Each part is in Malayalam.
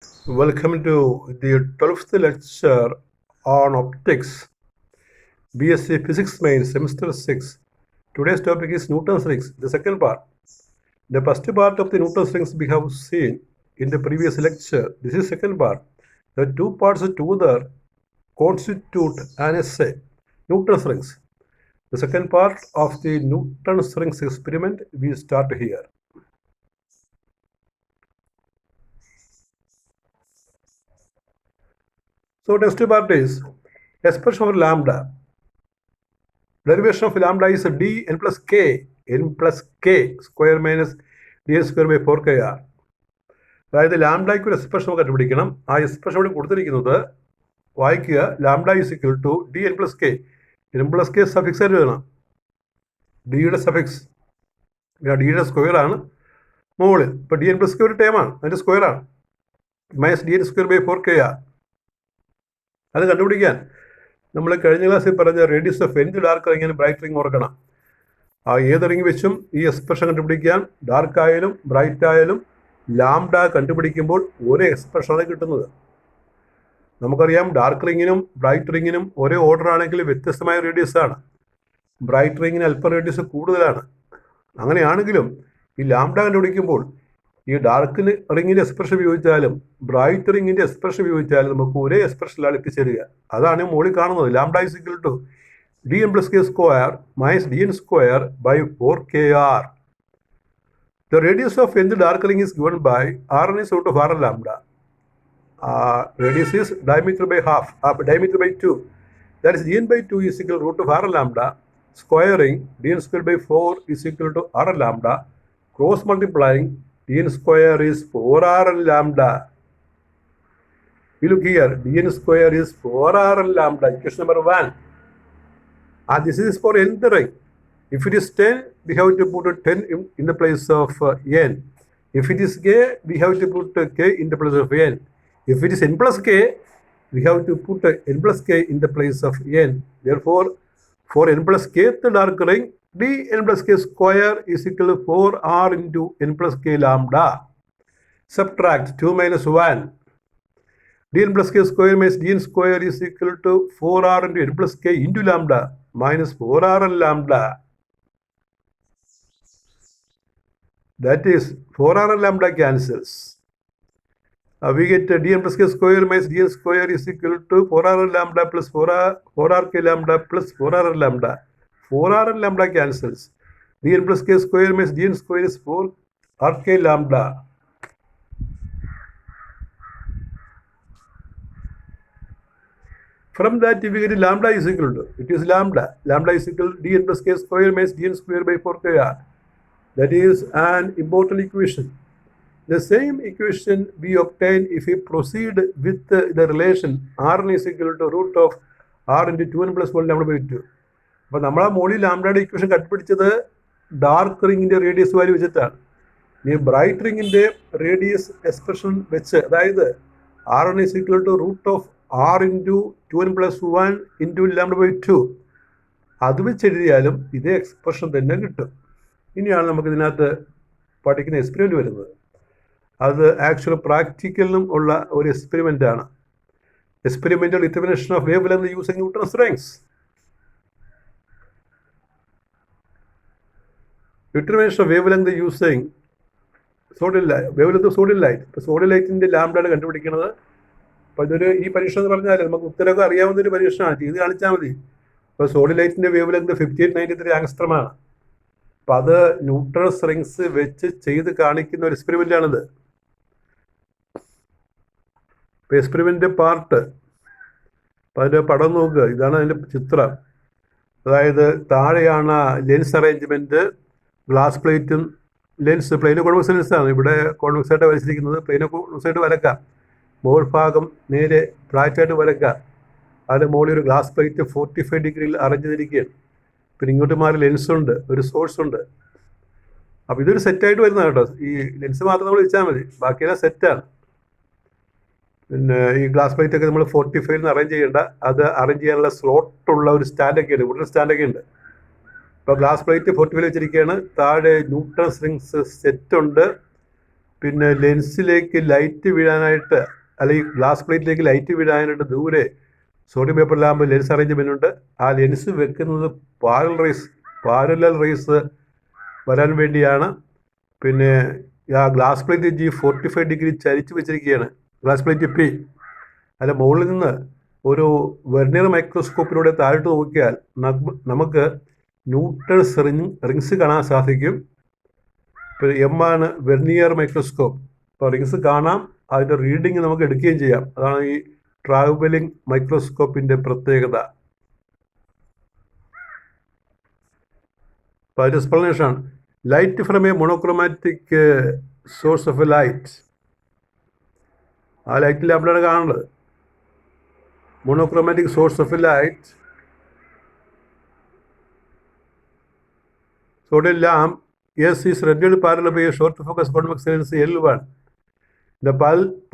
Welcome to the 12th lecture on optics, BSc Physics Main, Semester 6. Today's topic is Newton's rings, the second part. The first part of the Newton's rings we have seen in the previous lecture. This is second part. The two parts together constitute an essay, Newton's rings. The second part of the Newton's rings experiment we start here. So next part is expression for lambda. Derivation of lambda is d n plus k square minus dn square by 4kr. അതായത് ലാംഡയ്ക്ക് ഒരു എക്സ്പ്രഷൻ നമുക്ക് കണ്ടുപിടിക്കണം. ആ എക്സ്പ്രഷൻ ഇവിടെ കൊടുത്തിരിക്കുന്നത് വായിക്കുക, lambda is equal to D N plus K. N plus K suffix ആയിട്ട് എഴുതണം. ഡിയുടെ സഫിക്സ് ഡിയുടെ സ്ക്വയർ ആണ് മുകളിൽ. ഇപ്പോൾ ഡി എൻ പ്ലസ് കെ ഒരു ടേമാണ്, അതിൻ്റെ സ്ക്വയർ ആണ്. Minus D N square by 4kr. അത് കണ്ടുപിടിക്കാൻ നമ്മൾ കഴിഞ്ഞ ക്ലാസ്സിൽ പറഞ്ഞ റേഡിയസ് ഓഫ് എന്ത് ഡാർക്ക് റിങ്ങിനും ബ്രൈറ്റ് റിങ് ഓർക്കണം. ആ ഏത് റിങ് വെച്ചും ഈ എക്സ്പ്രഷൻ കണ്ടുപിടിക്കാൻ ഡാർക്ക് ആയാലും ബ്രൈറ്റ് ആയാലും ലാംഡ കണ്ടുപിടിക്കുമ്പോൾ ഒരേ എക്സ്പ്രഷനാണ് കിട്ടുന്നത്. നമുക്കറിയാം ഡാർക്ക് റിങ്ങിനും ബ്രൈറ്റ് റിങ്ങിനും ഒരേ ഓർഡർ ആണെങ്കിൽ വ്യത്യസ്തമായ റേഡിയസ് ആണ്. ബ്രൈറ്റ് റിങ്ങിന് അല്പം റേഡിയസ് കൂടുതലാണ്. അങ്ങനെയാണെങ്കിലും ഈ ലാംഡ കണ്ടുപിടിക്കുമ്പോൾ ഈ ഡാർക്ക് റിങ്ങിൻ്റെ എക്സ്പ്രഷൻ ഉപയോഗിച്ചാലും ബ്രൈറ്റ് റിങ്ങിൻ്റെ എക്സ്പ്രഷൻ ഉപയോഗിച്ചാലും നമുക്ക് ഒരേ എക്സ്പ്രഷനിലാണ് എത്തിച്ചേരുക. അതാണ് മുകളിൽ കാണുന്നത്. Lambda is equal to D N plus K square minus D N square by 4kr. The radius of nth dark ring is given by Rn is root of Rn lambda. Radius is diameter by half, diameter by 2. That is dn by 2 is equal to root of Rn lambda. Squaring dn square by 4 is equal to Rn lambda. Cross multiplying dn square is 4Rn lambda. You look here, dn square is 4Rn lambda. Equation number 1. And this is for nth ring. If it is 10, we have to put a 10 in the place of n. If it is k, we have to put k in the place of n. If it is n plus k, we have to put n plus k in the place of n. Therefore, for n plus kth dark ring, d n plus k square is equal to 4r into n plus k lambda. Subtract 2 minus 1. d n plus k square minus d n square is equal to 4r into n plus k into lambda minus 4Rn lambda. That is 4Rn lambda cancels. We get dn plus k square minus dn square is equal to 4Rn lambda plus 4rk lambda plus 4Rn lambda. 4Rn lambda cancels. dn plus k square minus dn square is 4rk lambda. From that we get lambda is equal to, it is lambda is equal to dn plus k square minus dn square by 4kr. That is an important equation. The same equation we obtain if we proceed with the relation Rn is equal to root of r into 2n plus 1 lambda by 2. അപ്പോൾ നമ്മൾ ആ മോളിൽ ലാംഡയുടെ ഇക്വേഷൻ കണ്ടുപിടിച്ചത് ഡാർക്ക് റിങ്ങിൻ്റെ റേഡിയസ് വാല്യൂ വെച്ചിട്ടാണ്. ഈ ബ്രൈറ്റ് റിങ്ങിൻ്റെ റേഡിയസ് എക്സ്പ്രഷൻ വെച്ച്, അതായത് Rn is equal to root of r into 2n plus 1 into lambda by 2, അത് വെച്ച് എഴുതിയാലും ഇതേ എക്സ്പ്രഷൻ തന്നെ കിട്ടും. ഇനിയാണ് നമുക്ക് ഇതിനകത്ത് പഠിക്കുന്ന എക്സ്പെരിമെൻ്റ് വരുന്നത്. അത് ആക്ച്വൽ പ്രാക്ടിക്കലിനും ഉള്ള ഒരു എക്സ്പെരിമെൻ്റ് ആണ്. Experimental determination of wave length using Newton's rings. Determination of wave length using sodium light, wave length sodium light. ഇപ്പോൾ സോഡിയം ലൈറ്റിൻ്റെ ലാംഡയാണ് കണ്ടുപിടിക്കുന്നത്. അപ്പോൾ ഇതൊരു ഈ പരീക്ഷ എന്ന് പറഞ്ഞാൽ നമുക്ക് ഉത്തരമൊക്കെ അറിയാവുന്നൊരു പരീക്ഷണമാണ്, ചെയ്ത് കാണിച്ചാൽ മതി. ഇപ്പോൾ സോഡിയം ലൈറ്റിൻ്റെ വേവ് ലെങ്ത് 5893 ആങ്സ്ട്രോമാണ്. അപ്പം അത് ന്യൂട്ടൺസ് റിങ്സ് വെച്ച് ചെയ്ത് കാണിക്കുന്ന ഒരു എക്സ്പെരിമെൻ്റാണിത്. ഇപ്പോൾ എക്സ്പെരിമെൻ്റ് പാർട്ട്, അപ്പം അതിൻ്റെ പടം നോക്കുക, ഇതാണ് അതിൻ്റെ ചിത്രം. അതായത് താഴെയാണ് ലെൻസ് അറേഞ്ച്മെൻറ്റ്, ഗ്ലാസ് പ്ലേറ്റും ലെൻസ്, പ്ലെയിനോ കോൺവെക്സ് ലെൻസാണ് ഇവിടെ കോൺവെക്സ് ആയിട്ട് വരച്ചിരിക്കുന്നത്. പ്ലെയിനോ കോൺവെക്സ് ആയിട്ട് വരക്കാം. മുകൾ ഭാഗം നേരെ ഫ്ലാറ്റായിട്ട് വരക്കാം. അതിൻ്റെ മുകളിൽ ഒരു ഗ്ലാസ് പ്ലേറ്റ് 45 ഡിഗ്രിയിൽ അറേഞ്ച് ചെയ്തിരിക്കുകയാണ്. പിന്നെ ഇങ്ങോട്ട് മാറി ലെൻസുണ്ട്, ഒരു സോഴ്സ് ഉണ്ട്. അപ്പോൾ ഇതൊരു സെറ്റായിട്ട് വരുന്നതാണ് കേട്ടോ. ഈ ലെൻസ് മാത്രം നമ്മൾ വെച്ചാൽ മതി, ബാക്കിയെല്ലാം സെറ്റാണ്. പിന്നെ ഈ ഗ്ലാസ് പ്ലേറ്റൊക്കെ നമ്മൾ 45 അറേഞ്ച് ചെയ്യേണ്ട, അത് അറേഞ്ച് ചെയ്യാനുള്ള സ്ലോട്ടുള്ള ഒരു സ്റ്റാൻഡൊക്കെ ഉണ്ട്, വുഡൻ സ്റ്റാൻഡൊക്കെ ഉണ്ട്. ഇപ്പോൾ ഗ്ലാസ് പ്ലേറ്റ് 45 വെച്ചിരിക്കുകയാണ്. താഴെ ന്യൂട്ടൺസ് റിങ്സ് സെറ്റുണ്ട്. പിന്നെ ലെൻസിലേക്ക് ലൈറ്റ് വീഴാനായിട്ട് അല്ലെങ്കിൽ ഗ്ലാസ് പ്ലേറ്റിലേക്ക് ലൈറ്റ് വീഴാനായിട്ട് ദൂരെ sodium paper lamp lens arrangement ഉണ്ട്. ആ ലെൻസ് വെക്കുന്നത് പാരലൽ റേസ് വരാൻ വേണ്ടിയാണ്. പിന്നെ ആ ഗ്ലാസ് പ്ലേറ്റ് G45 ചരിച്ച് വെച്ചിരിക്കുകയാണ്. ഗ്ലാസ് പ്ലേറ്റ് P അതിൻ്റെ മുകളിൽ നിന്ന് ഒരു വെർനിയർ മൈക്രോസ്കോപ്പിലൂടെ താഴോട്ട് നോക്കിയാൽ നമുക്ക് ന്യൂട്ടൺസ് റിങ്സ് കാണാൻ സാധിക്കും. ഇപ്പോൾ M ആണ് വെർനിയർ മൈക്രോസ്കോപ്പ്. അപ്പോൾ റിങ്സ് കാണാം, അതിൻ്റെ റീഡിങ് നമുക്ക് എടുക്കുകയും ചെയ്യാം. അതാണ് ഈ ട്രാവലിംഗ് മൈക്രോസ്കോപ്പിൻ്റെ പ്രത്യേകത. അപ്പോൾ അതിൻ്റെ explanation: light from A monochromatic source of A light. ആ ലൈറ്റിൽ അവിടെയാണ് കാണുന്നത്. Monochromatic source of A light. Sodium lamp S is rendered parallel by a short focus convex lens L1. The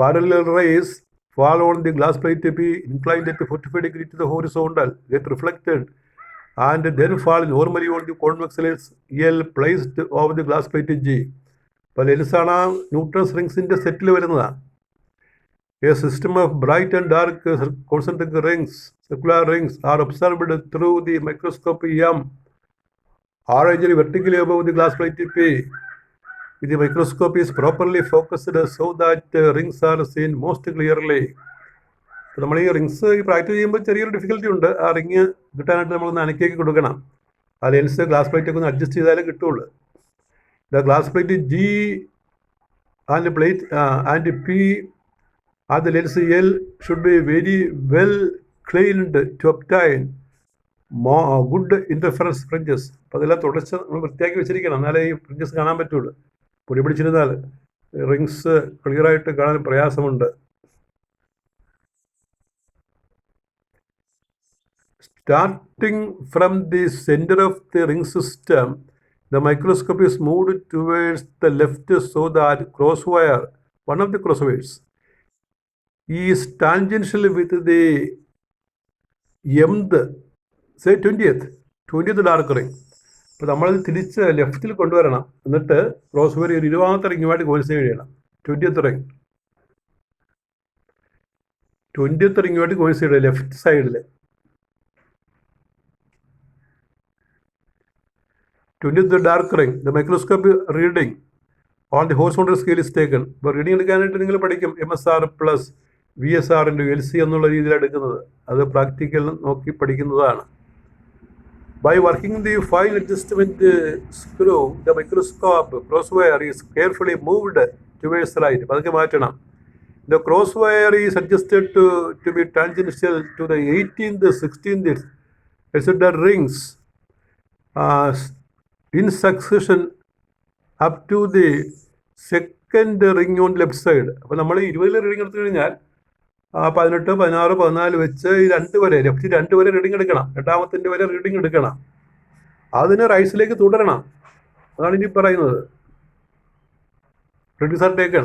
parallel rays fall on the glass plate P inclined at 45 to the horizontal, get reflected, and then fall normally on the convex lens L placed over the glass plate G. അപ്പോൾ ലെൻസാണ് ന്യൂട്രൺസ് റിങ്സിൻ്റെ സെറ്റിൽ വരുന്നതാണ്. A system of bright and dark concentric rings, circular rings, are observed through the microscope M. Arranged vertically above the glass plate P. The microscope is properly focused so that rings are seen most clearly. നമ്മൾ ഈ റിങ്സ് പ്രാക്ടീസ് ചെയ്യുമ്പോൾ ചെറിയൊരു ഡിഫിക്കൽറ്റി ഉണ്ട്. ആ റിങ് കിട്ടാനായിട്ട് നമ്മളൊന്ന് അനക്കിയൊക്കെ കൊടുക്കണം. ആ ലെൻസ് ഗ്ലാസ് പ്ലേറ്റൊക്കെ ഒന്ന് അഡ്ജസ്റ്റ് ചെയ്താലേ കിട്ടുള്ളൂ. The glass plate G and P and the lens L should be very well cleaned to obtain good interference fringes. അപ്പോൾ അതെല്ലാം തുടച്ച് നമ്മൾ വൃത്തിയാക്കി വെച്ചിരിക്കണം, എന്നാലേ ഈ ഫ്രിഞ്ചസ് കാണാൻ പറ്റുള്ളൂ. പൊടി പിടിച്ചിരുന്നാൽ റിങ്സ് ക്ലിയറായിട്ട് കാണാൻ പ്രയാസമുണ്ട്. Starting from the center of the ring system, the microscope is moved towards the left so that crosswire, one of the crosswires, is tangential with the mth, say 20th dark ring. അപ്പോൾ നമ്മളത് തിരിച്ച് ലെഫ്റ്റിൽ കൊണ്ടുവരണം. എന്നിട്ട് ക്രോസ് വയർ 20ാമത്തെ റിങ്ങുമായിട്ട് കോയിൻസൈഡ് ചെയ്യണം. 20th റിങ്ങുമായിട്ട് കോയിൻസൈഡ് ചെയ്യണം ലെഫ്റ്റ് സൈഡിൽ. 20th dark ring, the microscope reading on the horizontal scale is taken. ഇപ്പോൾ റീഡിങ് എടുക്കാനായിട്ട് നിങ്ങൾ പഠിക്കും MSR + VSR × LC എന്നുള്ള രീതിയിലാണ് എടുക്കുന്നത്. അത് പ്രാക്ടിക്കൽ നോക്കി പഠിക്കുന്നതാണ്. By working the fine adjustment screw, the microscope crosswire is carefully moved towards right. പതുക്കെ മാറ്റണം. The crosswire is adjusted to be tangential to the 18th, 16th, etc. rings in succession up to the second ring on left side. അപ്പോൾ നമ്മൾ 20 റീഡിങ് എടുത്തു കഴിഞ്ഞാൽ 18, 16, 14 വെച്ച് ഈ 2 വരെ ലെഫ്റ്റ് 2 വരെ റീഡിങ് എടുക്കണം. 8ാമത്തെ വരെ റീഡിങ് എടുക്കണം. അതിന് റൈസിലേക്ക് തുടരണം. അതാണ് ഇനി പറയുന്നത്. Readings are taken.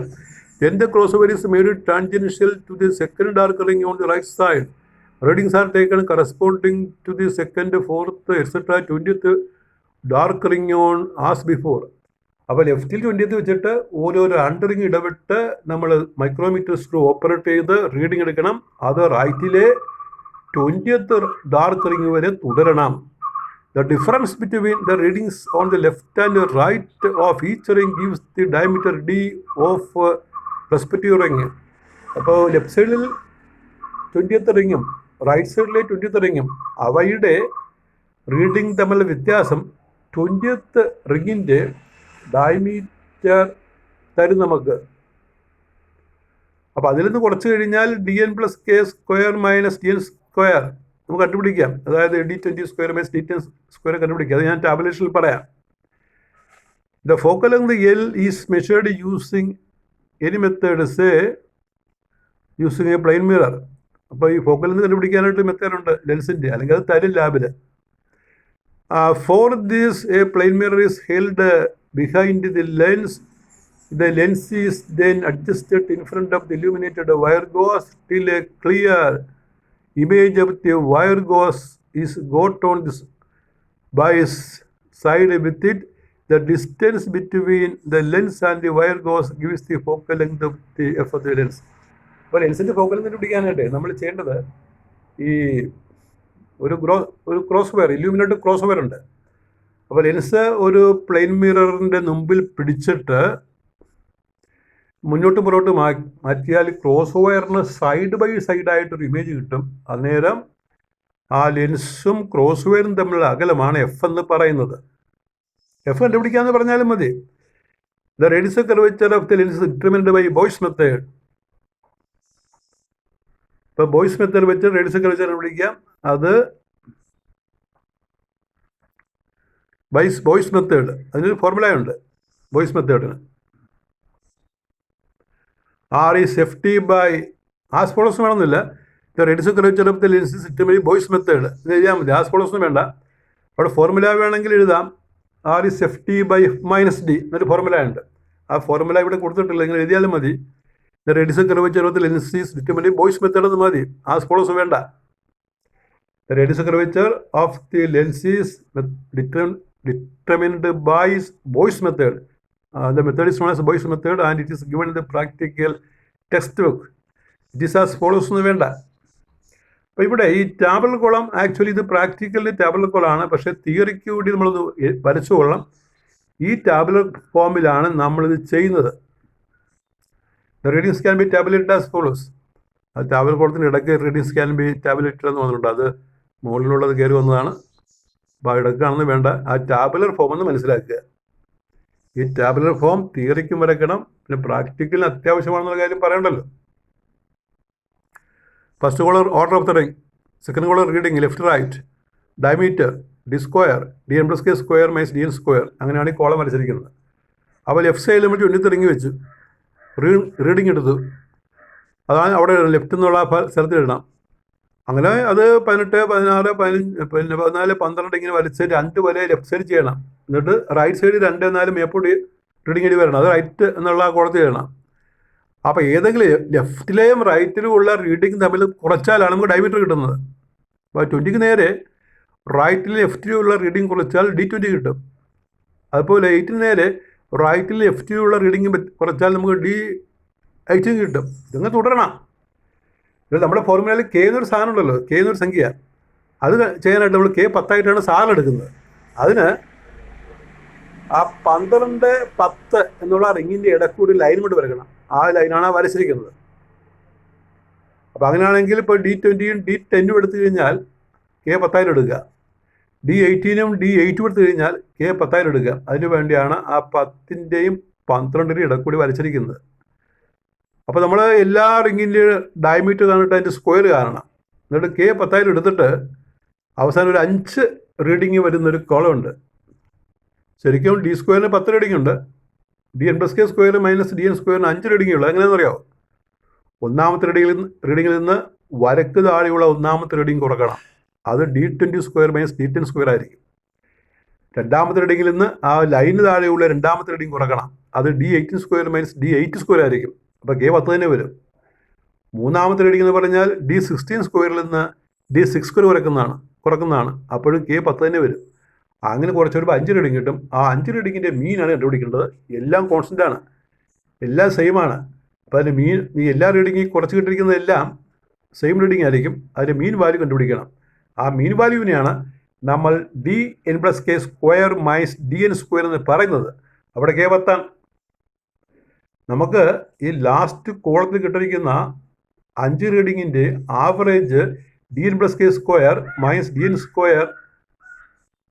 Then the crossover is made tangential to the second dark ring on the right side. Readings are taken corresponding to the second, 4th, etc. 20th dark ring on as before. അപ്പോൾ ലെഫ്റ്റിൽ 20th വെച്ചിട്ട് ഓരോ 2 റിങ് ഇടവിട്ട് നമ്മൾ മൈക്രോമീറ്റർ സ്ക്രൂ ഓപ്പറേറ്റ് ചെയ്ത് റീഡിങ് എടുക്കണം. അത് റൈറ്റിലെ 20th ഡാർക്ക് റിങ് വരെ തുടരണം. The difference between the readings on the left and right of each ring gives the diameter D of respective ring. അപ്പോൾ ലെഫ്റ്റ് സൈഡിൽ 20th റിങ്ങും റൈറ്റ് സൈഡിലെ 20th റിങ്ങും അവയുടെ റീഡിങ് തമ്മിലുള്ള വ്യത്യാസം 20th റിങ്ങിൻ്റെ ഡയമീറ്റർ തരും നമുക്ക്. അപ്പോൾ അതിൽ നിന്ന് കുറച്ച് കഴിഞ്ഞാൽ DN + K² - DN² നമുക്ക് കണ്ടുപിടിക്കാം. അതായത് D20² - D10² കണ്ടുപിടിക്കാം. അത് ഞാൻ ടാബുലേഷനിൽ പറയാം. The focal length L is measured using any method, say using a plane mirror. അപ്പോൾ ഈ ഫോക്കൽ ലെങ്ത് കണ്ടുപിടിക്കാനായിട്ട് മെത്തേഡുണ്ട് ലെൻസിൻ്റെ, അല്ലെങ്കിൽ അത് തരും ലാബിൽ. For this, a plane mirror is held behind the lens. The lens is then adjusted in front of the illuminated wire gauze till a clear image of the wire gauze is got on this by its side with it. the distance between the lens and the wire gives the focal length of the f of the lens. അപ്പോൾ ലെൻസിൻ്റെ ഫോക്കൽ ലെങ്ത് പിടിക്കാനായിട്ട് നമ്മൾ ചെയ്യേണ്ടത് ഈ ഒരു cross wire, illuminate cross wire ഉണ്ട്. അപ്പോൾ ലെൻസ് ഒരു പ്ലെയിൻ മിററിൻ്റെ മുമ്പിൽ പിടിച്ചിട്ട് മുന്നോട്ട് പുറകോട്ട് മാറ്റിയാൽ ക്രോസ് വയറിന് സൈഡ് ബൈ സൈഡായിട്ടൊരു ഇമേജ് കിട്ടും. അന്നേരം ആ ലെൻസും ക്രോസ് വയറും തമ്മിലുള്ള അകലമാണ് എഫ് എന്ന് പറയുന്നത്. എഫ് കണ്ടുപിടിക്കാമെന്ന് പറഞ്ഞാലും മതി. The radius curvature of the lens determined by Boys method. ഇപ്പോൾ ബോയ്സ് മെത്തേഡ് വെച്ച് റേഡിയസ് കർവേച്ചർ കണ്ടുപിടിക്കാം. അത് ബോയ്സ് മെത്തേഡ്, അതിനൊരു ഫോർമുലയുണ്ട് ബോയ്സ് മെത്തേഡിന്. R is F T by as follows വേണമെന്നില്ല. Radius curvature of the lens determined by Boys method ഇത് എഴുതിയാൽ മതി. ആസ് ഫോളോസും വേണ്ട. അവിടെ ഫോർമുല വേണമെങ്കിൽ എഴുതാം. R is F T by F minus D എന്നൊരു ഫോർമുല ഉണ്ട്. ആ ഫോർമുല ഇവിടെ കൊടുത്തിട്ടില്ല, നിങ്ങൾ എഴുതിയാലും മതി. Radius curvature of the lens is determined by Boys method എന്ന് മതി. ആസ് ഫോളോസ് വേണ്ട. Radius curvature of the lens is determined by Boy's method. The method is known as Boy's method and it is given in the practical textbook. It is as follows എന്ന് വേണ്ട. അപ്പോൾ ഇവിടെ ഈ ടാബുലർ കോളം ആക്ച്വലി ഇത് പ്രാക്ടിക്കലി ടാബുലർ കോളമാണ്. പക്ഷേ തിയറിക്ക് കൂടി നമ്മളത് വരച്ചു കൊള്ളാം. ഈ ടാബുലർ ഫോമിലാണ് നമ്മളിത് ചെയ്യുന്നത്. The readings can be tabulated as follows. ആ ടാബുലർ കോളത്തിൻ്റെ ഇടയ്ക്ക് readings can be tabulated എന്ന് വന്നിട്ടുണ്ട്. അത് മുകളിലുള്ളത് കയറി വന്നതാണ്. അപ്പോൾ ഇടയ്ക്കാണെന്ന് വേണ്ട. ആ ടാബുലർ ഫോം എന്ന് മനസ്സിലാക്കുക. ഈ ടാബുലർ ഫോം തിയറിക്കും വരയ്ക്കണം, പിന്നെ പ്രാക്ടിക്കലിന് അത്യാവശ്യമാണെന്നുള്ള കാര്യം പറയണ്ടല്ലോ. First collar order of the ring, second collar reading left right, diameter D square D N plus K square minus D N square, അങ്ങനെയാണ് ഈ കോളം വരച്ചിരിക്കുന്നത്. അപ്പോൾ ലെഫ്റ്റ് സൈഡിൽ നമ്മൾ ചുണ്ടിത്തിറങ്ങി വെച്ചു, റീഡിങ് എടുത്തു. അതാണ് അവിടെ ലെഫ്റ്റ് എന്നുള്ള സ്ഥലത്ത് ഇടണം. അങ്ങനെ അത് 18, 16, 15, 14, 12 ഇങ്ങനെ വലിച്ച് 2 വരെ ലെഫ്റ്റ് സൈഡ് ചെയ്യണം. എന്നിട്ട് റൈറ്റ് സൈഡ് 2, 4 മേപ്പോട്ട് റീഡിങ് എഴുതി വരണം. അത് റൈറ്റ് എന്നുള്ള കോളത്തിൽ ചെയ്യണം. അപ്പോൾ ഏതെങ്കിലും ലെഫ്റ്റിലെയും റൈറ്റിലും ഉള്ള റീഡിങ് തമ്മിൽ കുറച്ചാലാണ് നമുക്ക് ഡയമീറ്റർ കിട്ടുന്നത്. അപ്പോൾ 20ക്ക് നേരെ റൈറ്റിലും ലെഫ്റ്റിലും ഉള്ള റീഡിങ് കുറച്ചാൽ D20 കിട്ടും. അതുപോലെ 8ന് നേരെ റൈറ്റിലും ലെഫ്റ്റിലും ഉള്ള റീഡിങ് കുറച്ചാൽ നമുക്ക് D18 കിട്ടും. ഇതങ്ങനെ തുടരണം. ഇത് നമ്മുടെ ഫോർമുലയിൽ കെ എന്നൊരു സാധനം ഉണ്ടല്ലോ, കെ എന്നൊരു സംഖ്യ. അത് ചെയ്യാനായിട്ട് നമ്മൾ K 10 സാധനം എടുക്കുന്നത്. അതിന് ആ 12, 10 എന്നുള്ള റിങ്ങിൻ്റെ ഇടക്കൂടി ലൈൻ കൊണ്ട് വരക്കണം. ആ ലൈനാണ് വരച്ചിരിക്കുന്നത്. അപ്പോൾ അങ്ങനെയാണെങ്കിൽ ഇപ്പോൾ D20യും D10 എടുത്തു കഴിഞ്ഞാൽ K 10 എടുക്കുക. D18നും D8 എടുത്തു കഴിഞ്ഞാൽ K 10 എടുക്കുക. അതിന് വേണ്ടിയാണ് ആ 10ൻ്റെയും 12ൻ്റെയും ഇടക്കൂടി വരച്ചിരിക്കുന്നത്. അപ്പോൾ നമ്മൾ എല്ലാ റിങ്ങിൻ്റെ ഡയമീറ്റർ കാണിട്ട് അതിൻ്റെ സ്ക്വയർ കാണണം. എന്നിട്ട് K 10 എടുത്തിട്ട് അവസാനം ഒരു 5 റീഡിങ് വരുന്നൊരു കോളം ഉണ്ട്. ശരിക്കും D സ്ക്വയറിന് 10 റീഡിംഗ് ഉണ്ട്. DN plus K square minus DN സ്ക്വയറിന് 5 റീഡിംഗ് ഉള്ളൂ. എങ്ങനെയാണെന്ന് അറിയാമോ? ഒന്നാമത്തെ റീഡിങ്ങിൽ നിന്ന് വരക്ക് താഴെയുള്ള ഒന്നാമത്തെ റീഡിംഗ് കുറക്കണം. അത് D20 square minus D10 square ആയിരിക്കും. രണ്ടാമത്തെ റീഡിങ്ങിൽ നിന്ന് ആ ലൈന് താഴെയുള്ള രണ്ടാമത്തെ റീഡിംഗ് കുറക്കണം. അത് D18 square minus D8 square ആയിരിക്കും. അപ്പോൾ K 10 തന്നെ വരും. മൂന്നാമത്തെ റീഡിംഗ് എന്ന് പറഞ്ഞാൽ D16 സ്ക്വയറിൽ നിന്ന് D6 സ്ക്വയർ കുറക്കുന്നതാണ്. അപ്പോഴും K 10 തന്നെ വരും. അങ്ങനെ കുറച്ച് വരുമ്പോൾ 5 റീഡിംഗ് കിട്ടും. ആ 5 റീഡിങ്ങിൻ്റെ മീനാണ് കണ്ടുപിടിക്കേണ്ടത്. എല്ലാം കോൺസ്റ്റൻ്റ് ആണ്, എല്ലാം സെയിം ആണ്. അപ്പോൾ അതിൻ്റെ മീൻ നീ എല്ലാ റീഡിങ്ങിൽ കുറച്ച് കിട്ടിയിരിക്കുന്നതെല്ലാം സെയിം റീഡിംഗ് ആയിരിക്കും. അതിൻ്റെ മീൻ വാല്യൂ കണ്ടുപിടിക്കണം. ആ മീൻ വാല്യൂവിനെയാണ് നമ്മൾ DN plus K square minus DN square എന്ന് പറയുന്നത്. അവിടെ K 10 നമുക്ക് ഈ ലാസ്റ്റ് കോളത്തിൽ കിട്ടിയിരിക്കുന്ന 5 റീഡിങ്ങിൻ്റെ average DN plus K square minus DN square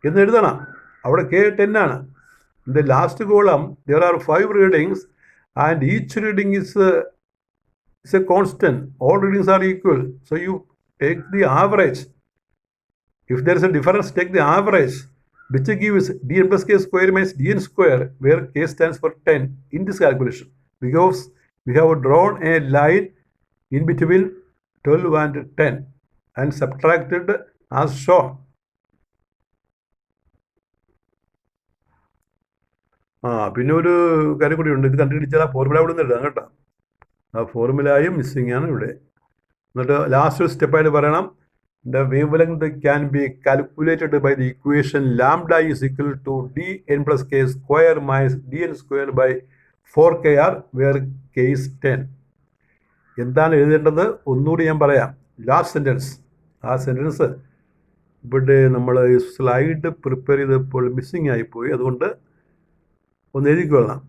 എന്ന് എഴുതണം. അവിടെ K 10 ആണ്. In the last column there are 5 readings and each reading is a constant. All readings are equal. So you take the average. If there is a difference, take the average, which gives DN plus K square minus DN square, where K stands for 10 in this calculation. Because we have drawn a line in between 12 and 10 and subtracted as shown. പിന്നെ ഒരു കാര്യം കൂടി ഉണ്ട്. ഇത് കണ്ടുപിടിച്ചാൽ ആ ഫോർമുല ഇവിടെ നിന്ന് എഴുതാം കേട്ടോ. ആ ഫോർമുലയും മിസ്സിങ് ആണ് ഇവിടെ. എന്നിട്ട് ലാസ്റ്റ് ഒരു സ്റ്റെപ്പായിട്ട് പറയണം, the wavelength can be calculated by the equation lambda is equal to dn plus k square minus dn square by 4kr where k is 10. എന്താണ് എഴുതേണ്ടത് ഒന്നുകൂടി ഞാൻ പറയാം. ലാസ്റ്റ് സെൻറ്റൻസ്, ആ സെൻറ്റൻസ് ഇവിടെ നമ്മൾ സ്ലൈഡ് പ്രിപ്പയർ ചെയ്തപ്പോൾ മിസ്സിങ് ആയിപ്പോയി, അതുകൊണ്ട് ഒന്ന് എഴുതിക്കൊള്ളാം.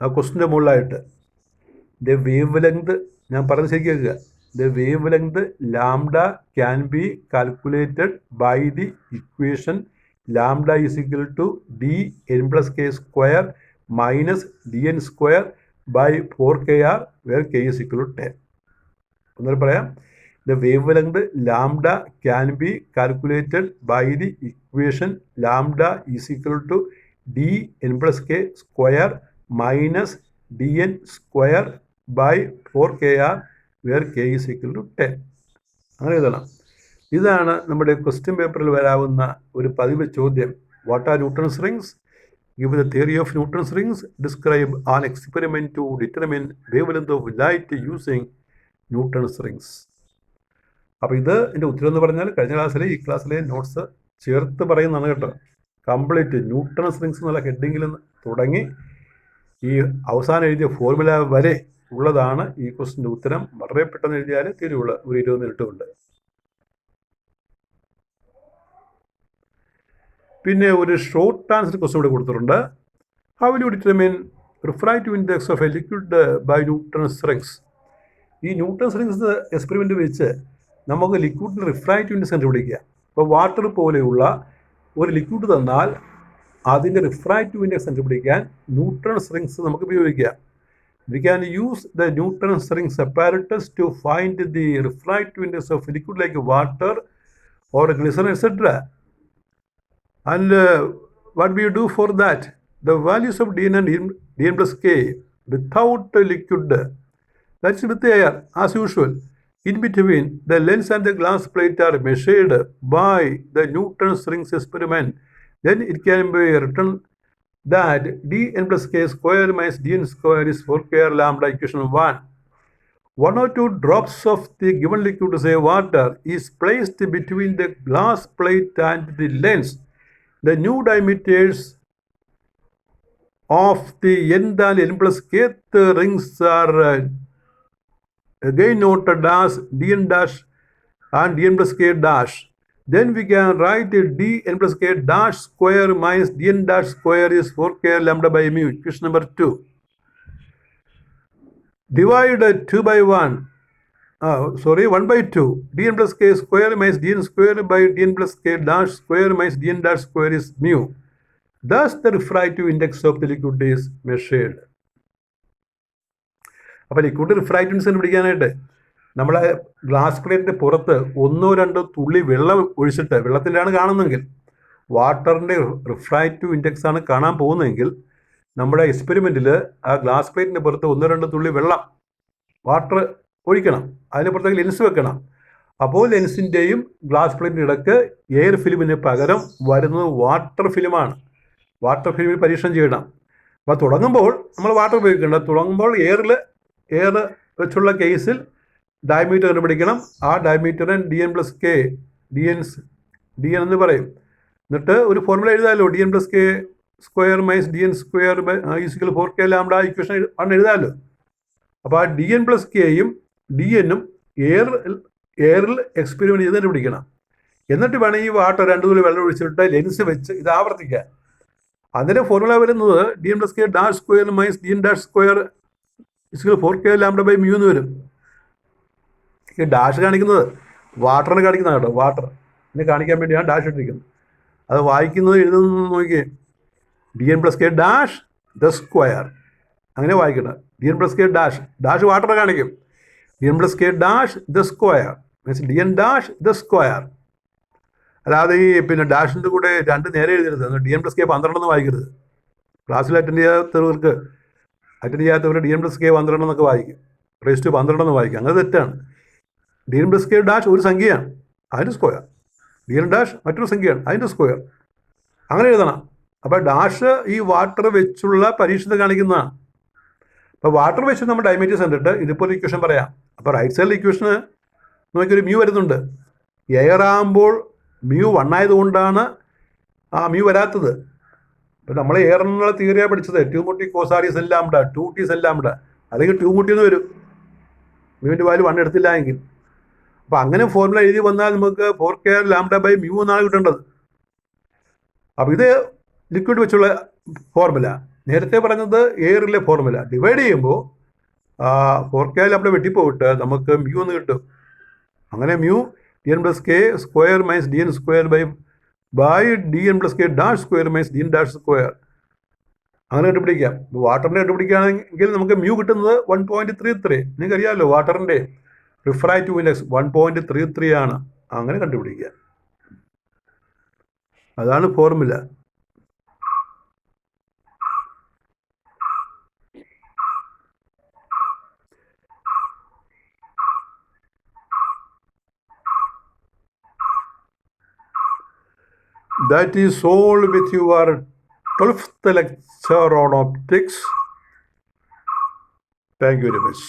ആ ക്വസ്റ്റിൻ്റെ മുകളിലായിട്ട് ദ വേവ് ലെങ്ത്, ഞാൻ പറഞ്ഞ് ശരിയാക്കുക, the wavelength lambda can be calculated by the equation lambda is equal to dn plus k square minus dn square by 4kr where k is equal to 10. ഒന്നുകൂടി പറയാം. The wavelength lambda can be calculated by the equation lambda is equal to dn plus k square minus dn square by 4kr where k is equal to 10. അങ്ങനെ എഴുതണം. ഇതാണ് നമ്മുടെ ക്വസ്റ്റ്യൻ പേപ്പറിൽ വരാവുന്ന ഒരു പതിവ് ചോദ്യം. What are Newton's rings? Give the theory of Newton's rings. Describe an experiment to determine wavelength of light using Newton's rings. അപ്പോൾ ഇത് എൻ്റെ ഉത്തരം എന്ന് പറഞ്ഞാൽ കഴിഞ്ഞ ക്ലാസ്സിലെ ഈ ക്ലാസ്സിലെ നോട്ട്സ് ചേർത്ത് പറയുന്നതാണ് കേട്ടോ. കംപ്ലീറ്റ് ന്യൂട്ടൺസ് റിങ്സ് എന്നുള്ള ഹെഡിങ്ങിൽ തുടങ്ങി ഈ അവസാനം എഴുതിയ ഫോർമുല വരെ ഉള്ളതാണ് ഈ ക്വസ്റ്റിൻ്റെ ഉത്തരം. വളരെ പെട്ടെന്ന് എഴുതിയാൽ തീരുള്ള ഒരു 20 മിനിറ്റ് കൊണ്ട്. പിന്നെ ഒരു ഷോർട്ട് ആൻസർ ക്വസ്റ്റ്യൻ ഇവിടെ കൊടുത്തിട്ടുണ്ട്. How will you determine refractive index of a liquid by Newton's rings? ഈ ന്യൂട്ടൺസ് റിങ്സ് എക്സ്പെരിമെൻറ്റ് വെച്ച് നമുക്ക് ലിക്വിഡിൻ്റെ റിഫ്രാക്റ്റീവ് ഇൻഡെക്സ് കണ്ടുപിടിക്കുക. ഇപ്പോൾ വാട്ടർ പോലെയുള്ള ഒരു ലിക്വിഡ് തന്നാൽ അതിൻ്റെ റിഫ്രാക്റ്റീവ് ഇൻഡെക്സ് കണ്ടുപിടിക്കാൻ ന്യൂട്ടൺസ് റിങ്സ് നമുക്ക് ഉപയോഗിക്കാം. We can use the Newton's rings apparatus to find the refractive index of liquid like water or glycerin, etc. And what we do for that? The values of dn and dn plus k without liquid, that's with the air as usual. In between, the lens and the glass plate are measured by the Newton's rings experiment. Then it can be written that dn plus k square minus dn square is 4kr lambda equation 1. 1 or 2 drops of the given liquid, say water, is placed between the glass plate and the lens. The new diameters of the nth and n plus kth rings are again noted as dn dash and dn plus k dash. Then we can write dn plus k dash square minus dn dash square is 4k lambda by mu. Equation number 2. Divide 2 by 1. 1 by 2. dn plus k square minus dn square by dn plus k dash square minus dn dash square is mu. Thus the refractive index of the liquid is measured. അപ്പോൾ ലിക്വിഡ് റിഫ്രാക്റ്റീവ് ഇൻഡെക്സ് കണ്ടുപിടിക്കാനായിട്ട് നമ്മളെ ഗ്ലാസ് പ്ലേറ്റിൻ്റെ പുറത്ത് 1-2 തുള്ളി വെള്ളം ഒഴിച്ചിട്ട്, വെള്ളത്തിൻ്റെയാണ് കാണുന്നതെങ്കിൽ, വാട്ടറിൻ്റെ റിഫ്രാക്റ്റീവ് ഇൻഡെക്സ് ആണ് കാണാൻ പോകുന്നതെങ്കിൽ, നമ്മുടെ എക്സ്പെരിമെൻറ്റിൽ ആ ഗ്ലാസ് പ്ലേറ്റിൻ്റെ പുറത്ത് 1-2 തുള്ളി വെള്ളം വാട്ടർ ഒഴിക്കണം. അതിന് പുറത്തേക്ക് ലെൻസ് വെക്കണം. അപ്പോൾ ലെൻസിൻ്റെയും ഗ്ലാസ് പ്ലേറ്റിൻ്റെ ഇടയ്ക്ക് എയർ ഫിലിമിന് പകരം വരുന്നത് വാട്ടർ ഫിലിമാണ്. വാട്ടർ ഫിലിമിൽ പരീക്ഷണം ചെയ്യണം. അപ്പോൾ തുടങ്ങുമ്പോൾ നമ്മൾ വാട്ടർ ഉപയോഗിക്കേണ്ട, തുടങ്ങുമ്പോൾ എയർ വെച്ചുള്ള കേസിൽ ഡയമീറ്റർ കണ്ടുപിടിക്കണം. ആ ഡയമീറ്ററിന് dn plus k dn എന്ന് പറയും. എന്നിട്ട് ഒരു ഫോർമുല എഴുതാമല്ലോ, dn plus k square minus dn square equal 4k lambda equation ആണ് എഴുതാമല്ലോ. അപ്പോൾ ആ dn plus kയും dnഉം എയറിൽ എക്സ്പെരിമെൻറ്റ് ചെയ്ത് കണ്ടുപിടിക്കണം. എന്നിട്ട് വേണം ഈ വാട്ടർ 2 തുള്ളി വെള്ളം ഒഴിച്ചിട്ട് ലെൻസ് വെച്ച് ഇത് ആവർത്തിക്കാൻ. അതിൻ്റെ ഫോർമുല വരുന്നത് dn plus k dash square minus dn dash square equal 4k lambda by mu എന്ന് വരും. ഈ ഡാഷ് കാണിക്കുന്നത് വാട്ടറിനെ കാണിക്കുന്നതാണ് കേട്ടോ. വാട്ടർ ഇതിനെ കാണിക്കാൻ വേണ്ടിയാണ് ഡാഷ് ഇട്ടിരിക്കുന്നത്. അത് വായിക്കുന്നത് എഴുതുന്നത് നോക്കിയേ, dn plus k dash the square, അങ്ങനെ വായിക്കണം. dn plus k ഡാഷ് വാട്ടറെ കാണിക്കും. dn plus k dash the square means dn dash the square. അല്ലാതെ ഈ പിന്നെ ഡാഷിൻ്റെ കൂടെ 2 നേരെ എഴുതരുത്. dn plus k 12 എന്ന് വായിക്കരുത്. ക്ലാസ്സിൽ അറ്റൻഡ് ചെയ്യാത്തവർ dn plus k 12 എന്നൊക്കെ വായിക്കും. റേസ് ടു 12 എന്ന് വായിക്കും. അങ്ങനെ തെറ്റാണ്. dn plus k ഡാഷ് ഒരു സംഖ്യയാണ്, അതിൻ്റെ സ്ക്വയർ. dn ഡാഷ് മറ്റൊരു സംഖ്യയാണ്, അതിൻ്റെ സ്ക്വയർ. അങ്ങനെ എഴുതണം. അപ്പോൾ ഡാഷ് ഈ വാട്ടർ വെച്ചുള്ള പരീക്ഷണത്തെ കാണിക്കുന്നതാണ്. അപ്പോൾ വാട്ടർ വെച്ച് നമ്മൾ ഡയമീറ്റേഴ്സ് കണ്ടിട്ട് ഇതിപ്പോൾ ഇക്വേഷൻ പറയാം. അപ്പോൾ റൈറ്റ് സൈഡിൽ ഇക്വേഷന് നോക്കിയൊരു മ്യൂ വരുന്നുണ്ട്. എയർ ആകുമ്പോൾ മ്യൂ 1 ആയതുകൊണ്ടാണ് ആ മ്യൂ വരാത്തത്. ഇപ്പം നമ്മൾ എയർ എന്നുള്ള തിയറിയാണ് പഠിച്ചത്. 2 മുട്ടി കോസാഡി സെൽ ലാംഡ 2t സെൽ ലാംഡ, അല്ലെങ്കിൽ 2 മുട്ടി എന്ന് വരും മ്യൂവിൻ്റെ വാല്യൂ 1 എടുത്തില്ല എങ്കിൽ. അപ്പം അങ്ങനെ ഫോർമുല എഴുതി വന്നാൽ നമുക്ക് 4k ലാംഡ ബൈ മ്യൂ എന്നാണ് കിട്ടേണ്ടത്. അപ്പം ഇത് ലിക്വിഡ് വെച്ചുള്ള ഫോർമുല. നേരത്തെ പറഞ്ഞത് എയറിലെ ഫോർമുല. ഡിവൈഡ് ചെയ്യുമ്പോൾ 4k ലാംഡ വെട്ടിപ്പോയിട്ട് നമുക്ക് മ്യൂ എന്ന് കിട്ടും. അങ്ങനെ mu dn plus K square minus dn square by dn plus K dash square minus dn dash square, അങ്ങനെ കണ്ടുപിടിക്കാം. വാട്ടറിൻ്റെ കണ്ടുപിടിക്കുകയാണെങ്കിൽ നമുക്ക് മ്യൂ കിട്ടുന്നത് 1.33. നിങ്ങൾക്കറിയാമല്ലോ വാട്ടറിൻ്റെ റിഫ്രാക്റ്റീവ് ഇൻഡെക്സ് 1.33 ആണ്. അങ്ങനെ കണ്ടുപിടിക്കുക. അതാണ് formula. That is all with your 12th lecture on optics. Thank you very much.